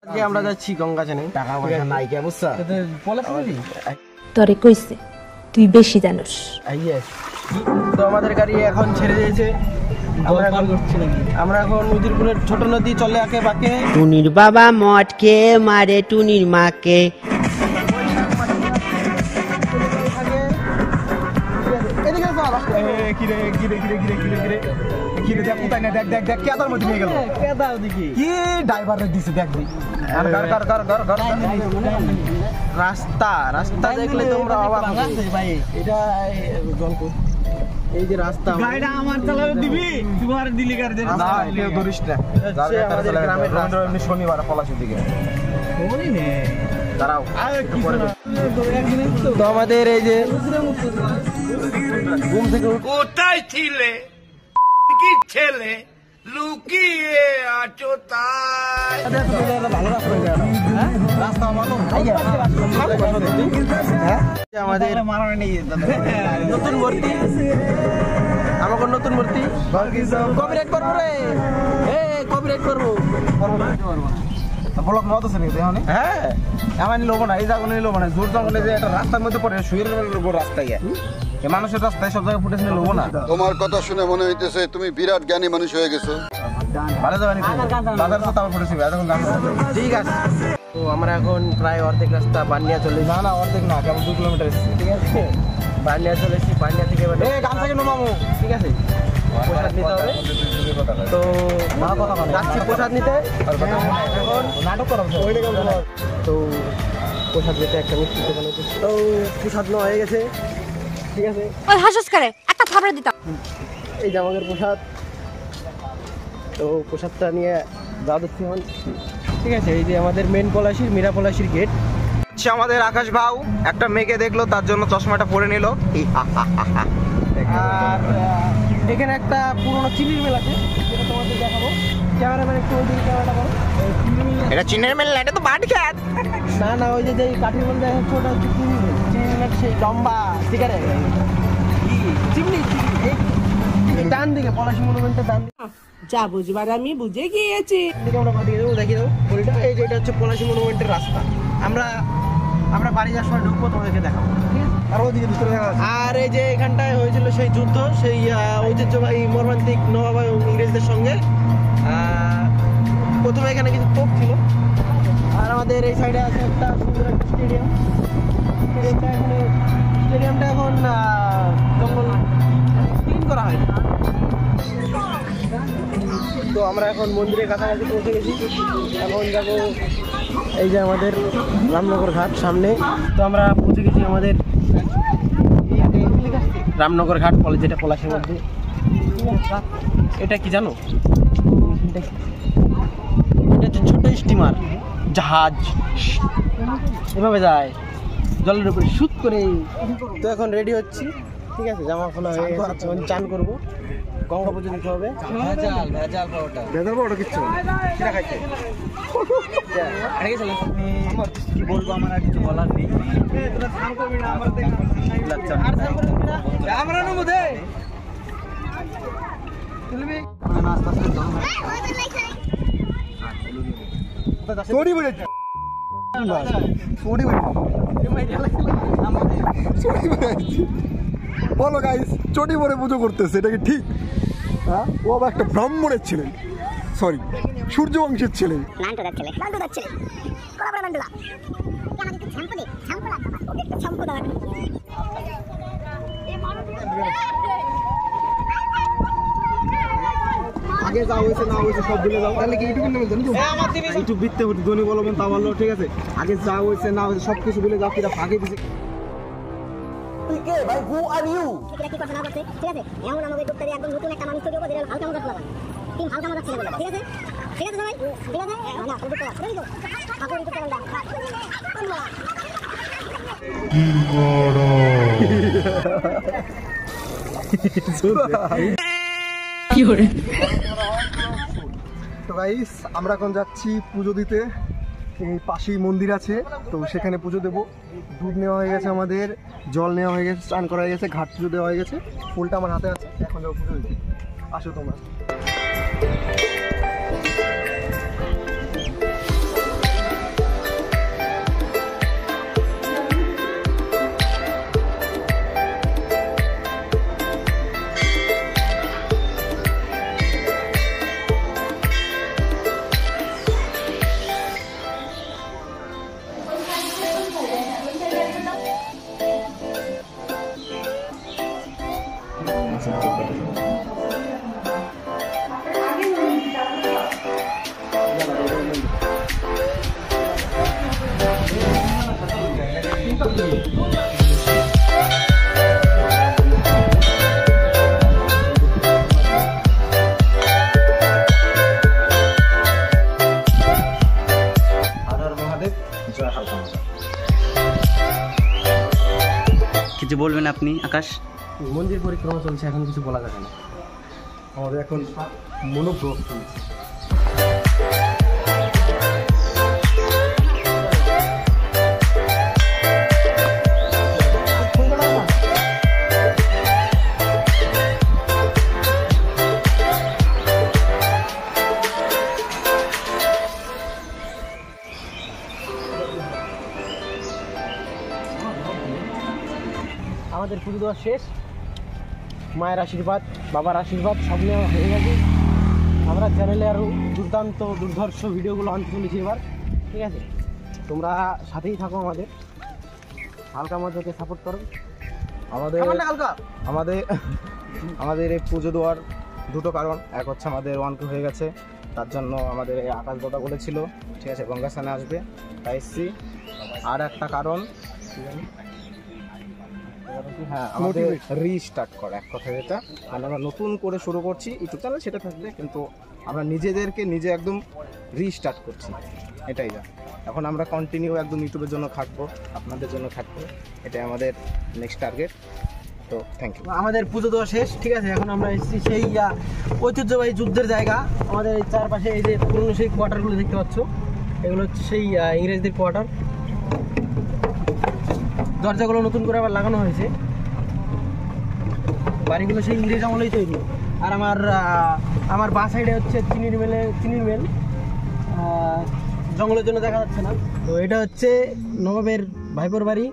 আজকে আমরা যাচ্ছি গঙ্গা চানে, টাকা পয়সা নাই কে বুঝছা? তোরে কইছে তুই বেশি জানোস। তো আমাদের গাড়ি এখন ছেড়ে দিয়েছে, আমরা এখন উজিরপুরের ছোট নদী চলে আকে বাকে। টুনির বাবা মটকে মারে টুনির মাকে। রাস্তা দেখলে তোমরা অবাক হবে ভাই, এটা এই যে রাস্তা আমার চালাবে দিবি, তোমার দিলি কার দেন না, কেউ ধরিস না। আমাদের গ্রামের রাস্তা শনিবার পলাশীর দিকে দাঁড়াও। তো আমাদের এই যে ঘুম থেকে কোথায় ছিলে কি ছেলে লুকিয়ে আছো তাই। আমাদের নতুন মূর্তি, আমাকে নতুন মূর্তি কপিরাইট করবো রে, কপিরাইট করবো। ব্লক মত আছে নাকি? হ্যাঁ আমার লোবো না, এই জায়গা লোবো না, জোর জঙ্গলে যে একটা রাস্তার মধ্যে পড়ে শুয়ে লোবো রাস্তায় গিয়ে, মানুষের রাস্তায় সব জায়গায় ফুটেছে লোবো না। তোমার কথা শুনে মনে হইতেছে তুমি বিরাট জ্ঞানী মানুষ হয়ে গেছো। ভালো যাবে বাজার তো তাও পড়েছি এখন গান। ঠিক আছে, তো আমরা এখন প্রায় অর্ধেক রাস্তা বানিয়া চলে, না না অর্ধেক না, কেমন 2 কিলোমিটার এসেছি। ঠিক আছে, বানিয়া চলেছি, বানিয়া থেকে গান থেকে নোমামো। ঠিক আছে, প্রসাদ নিতে হবে, তো যাচ্ছি প্রসাদ নিতে। এখন নাটক করা তো প্রসাদ নিতে একটা মিষ্টি দোকানে, তো প্রসাদ নেওয়া হয়ে গেছে। ঠিক আছে, ওই হাসস করে একটা থাপড়া দিতাম। এই যে আমাদের প্রসাদ, তো প্রসাদটা নিয়ে যা দেখছি এখন। ঠিক আছে, এই যে আমাদের মেন পলাশির মীরা পলাশির গেট। আমাদের আকাশ ভাউ একটা মেয়েকে দেখলো, তার জন্য চশমাটা পরে নিল। আর এখানে একটা পুরোনো চিনির মিল আছে, যেটা তোমাদের দেখাবো। ক্যামেরাম্যান একটু ওই দিকে ক্যামেরাটা করো। এটা চিনের মিল না, এটা তো বাট খেত। না না, ওই যে কাঠির মধ্যে ছোট চিনি মিল, সেই লম্বা সিগারেট চিমনি, ডান দিকে পলাশি মনুমেন্টের ডান দিকে। যা বুঝবার আমি বুঝে গিয়েছি। আমরা দেখিয়ে দেবো, দেখিয়ে দেবো গলিটা। এই যে এটা হচ্ছে পলাশি মনুমেন্টের রাস্তা। আমরা বাড়ি যাওয়ার সময় ঢুকবো, তোমাদেরকে দেখাবো। আর ওদিকে ভিতরে দেখা যাচ্ছে। আর এই যে এখানটায় হয়েছিল সেই যুদ্ধ, সেই ঐতিহ্যবাহী মর্মান্তিক নবাব এবং ইংরেজদের সঙ্গে। প্রথমে এখানে কিছু তোপ ছিল। আর আমাদের এই সাইডে আছে একটা সুন্দর একটা স্টেডিয়াম। স্টেডিয়ামটা এখন জঙ্গল ক্লিন করা হয়। তো আমরা এখন মন্দিরের কাছাকাছি পৌঁছে গেছি। এখন যাবো এই যে আমাদের রামনগর ঘাট সামনে। তো আমরা পৌঁছে গেছি আমাদের রামনগর ঘাট, যেটা পলাশের মধ্যে। এটা কি জানো? এটা হচ্ছে ছোট স্টিমার, জাহাজ এভাবে যায় জলের উপরে শুট করে। তো এখন রেডি হচ্ছি। ঠিক আছে, জামা খোলা হয়ে গেছে, চান করবো, গঙ্গা পুজো দিতে হবে। ভেজাল পাউডার কিচ্ছু সেটা খাইছে। কি বলবো, আমার আর কিছু বলার নেই। বলো গাইস, চটি পরে পুজো করতেছে, এটা কি ঠিক? হ্যাঁ, ও আবার একটা ব্রাহ্মণের ছেলে, সরি সূর্যবংশের ছেলে। আগে যা হয়েছে না হয়েছে সব ভুলে যাও, তাহলে কি ইউটিউব নেবেন? ইউটিউব বিত্তে ধনী বলবেন তা বললো। ঠিক আছে, আগে যা হয়েছে না হয়েছে সব কিছু ভুলে যাও। কিরা ফাঁকে দিছে। ভাই, হু আর ইউ? ঠিক আছে, ঠিক আছে, এমন আমাকে ডুবতে দিয়ে একদম নতুন একটা মানুষ তৈরি করে দিলাম, হালকা মজার লাগা। টিম হালকা মজার ছেলে বলে। ঠিক আছে, ঠিক আছে সবাই, ঠিক আছে। না তুমি তো রেডি তো আপনি তো করেন না। তো গাইস, আমরা এখন যাচ্ছি পুজো দিতে। এই পাশেই মন্দির আছে, তো সেখানে পুজো দেবো। দুধ নেওয়া হয়ে গেছে, আমাদের জল নেওয়া হয়ে গেছে, স্নান করা হয়ে গেছে, ঘাট পুজো দেওয়া হয়ে গেছে, ফুলটা আমার হাতে আছে। এখন যাবো পুজো দিতে, আসো তোমরা। কিছু বলবেন আপনি আকাশ? মন্দির পরিক্রমা চলছে, এখন কিছু বলা যাবে না। আমাদের এখন মনোভ্রম চলছে। আমাদের পুজো দেওয়া শেষ, মায়ের আশীর্বাদ, বাবার আশীর্বাদ সব নেওয়া হয়ে গেছে। আমরা চ্যানেলে আরও দুর্দান্ত দুর্ধর্ষ ভিডিওগুলো আনতে চলেছি এবার, ঠিক আছে? তোমরা সাথেই থাকো, আমাদের হালকা মজাকে সাপোর্ট করো। আমাদের এই পুজো দেওয়ার দুটো কারণ। এক হচ্ছে আমাদের 1K হয়ে গেছে, তার জন্য আমাদের এই আকাশ দাদা বলেছিল, ঠিক আছে, গঙ্গা স্নানে আসবে, তাই এসছি। আর একটা কারণ হ্যাঁ, আমাদের রিস্টার্ট করা, এক কথা যেটা, মানে আমরা নতুন করে শুরু করছি ইউটিউব চ্যানেল, সেটা থাকবে, কিন্তু আমরা নিজেদেরকে নিজে একদম রিস্টার্ট করছি, এটাই যা। এখন আমরা কন্টিনিউ একদম ইউটিউবের জন্য খাটবো, আপনাদের জন্য খাটবো, এটাই আমাদের নেক্সট টার্গেট। তো থ্যাংক ইউ। আমাদের পুজো দেওয়া শেষ, ঠিক আছে? এখন আমরা এসেছি সেই ঐতিহ্যবাহী যুদ্ধের জায়গা। আমাদের এই চারপাশে এই যে পুরনো সেই কোয়ার্টারগুলো দেখতে পাচ্ছ, এগুলো হচ্ছে সেই ইংরেজদের কোয়ার্টার। দরজাগুলো নতুন করে আবার লাগানো হয়েছে। বাড়িগুলো সেই ইংরেজ আমলেই তৈরি। আর আমার বাঁ সাইডে হচ্ছে চিনির মিল, জঙ্গলের জন্য দেখা যাচ্ছে না। তো এটা হচ্ছে নবাবের ভাইপোর বাড়ি,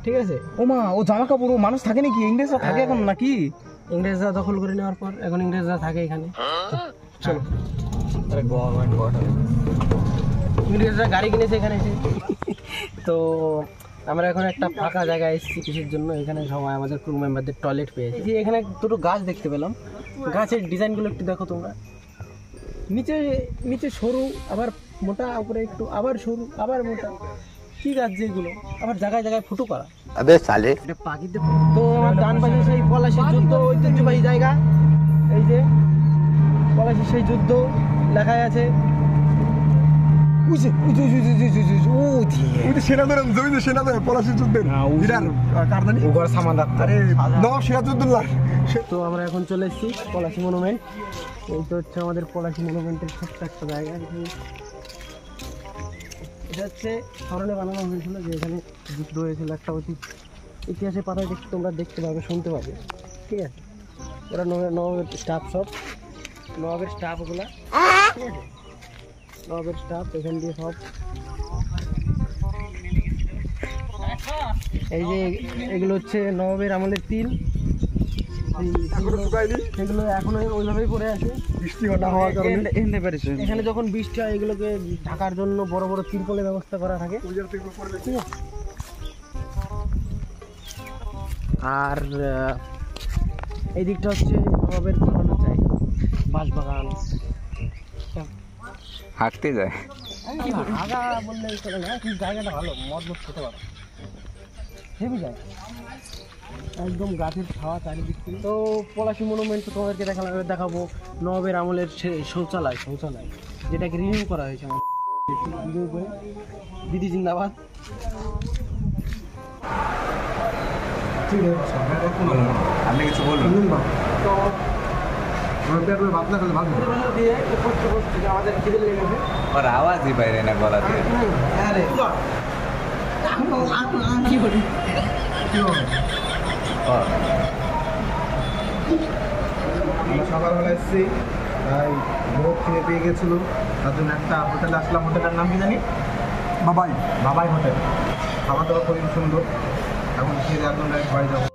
ঠিক আছে? ও জামা কাপড় মানুষ থাকে নাকি? ইংরেজরা থাকে এখন নাকি? ইংরেজরা দখল করে নেওয়ার পর এখন ইংরেজরা থাকে এখানে। চলো, ইংরেজরা গাড়ি কিনেছে এখানে এসে। তো আমরা এখন একটা ফাঁকা জায়গায় এসেছি কিসের জন্য, এখানে সবাই আমাদের ক্রু মেম্বারদের টয়লেট পেয়েছি। যে এখানে দুটো গাছ দেখতে পেলাম, গাছের ডিজাইনগুলো একটু দেখো তোমরা। নিচে সরু, আবার মোটা, উপরে একটু আবার সরু, আবার মোটা, কি গাছ যেগুলো, আবার জায়গায় জায়গায় ফুটো করা। এটা পাখিতে। তো আমার ডান পাশে সেই পলাশির যুদ্ধ ঐতিহ্যবাহী জায়গা, এই যে পলাশির সেই যুদ্ধ লেখা আছে। তো আমরা এখন চলে এসেছি পলাশি মনুমেন্ট। এই তো হচ্ছে আমাদের পলাশি মনুমেন্টের ছোট্ট একটা জায়গা। এটা হচ্ছে স্মরণে বানানো হয়েছিল যে এখানে যুদ্ধ হয়েছিল একটা অতীত। ইতিহাসের পাতায় তোমরা দেখতে পাবে, শুনতে পাবে, ঠিক আছে? ওরা নবাবের স্টাফ, সব নবাবের স্টাফ ওগুলা, ঠিক আছে? নবাবের স্টাফ এখান দিয়ে সব। এই যে এগুলো হচ্ছে নবাবের আমলের তিল, এগুলো এখনো ওইভাবেই পড়ে আছে বৃষ্টি না হওয়ার কারণে। এখানে যখন বৃষ্টি হয় এগুলোকে ঢাকার জন্য বড় বড় তিরপলের ব্যবস্থা করা থাকে, ঠিক আছে? আর এই দিকটা হচ্ছে নবাবের পুরানো জায়গা, বাঁশবাগান। হাঁটতে যায় আগা বললে চলে না, কিন্তু জায়গাটা ভালো, মদ খেতে পারো, হেভি জায়গা, একদম গাছের ছাওয়া চারিদিক থেকে। তো পলাশি মনুমেন্ট তোমাদেরকে দেখাবো নবাবের আমলের শৌচালয়, যেটাকে রিনিউ করা হয়েছে আমার ভিডিও করে। দিদি জিন্দাবাদ। আপনি কিছু বলুন। তো আমাদের খিদে লেগেছে, ওর আওয়াজই বাইরে না গলা দিয়ে। কি বলি আমরা সকালবেলা এসেছি, তাই বহুত খেয়ে পেয়ে গেছিলো, তার জন্য একটা হোটেলে আসলাম। হোটেলের নাম কি জানি? বাবাই হোটেল। খাওয়া দাওয়া খুবই সুন্দর। এখন খেয়ে একদম বাড়ি যাবো।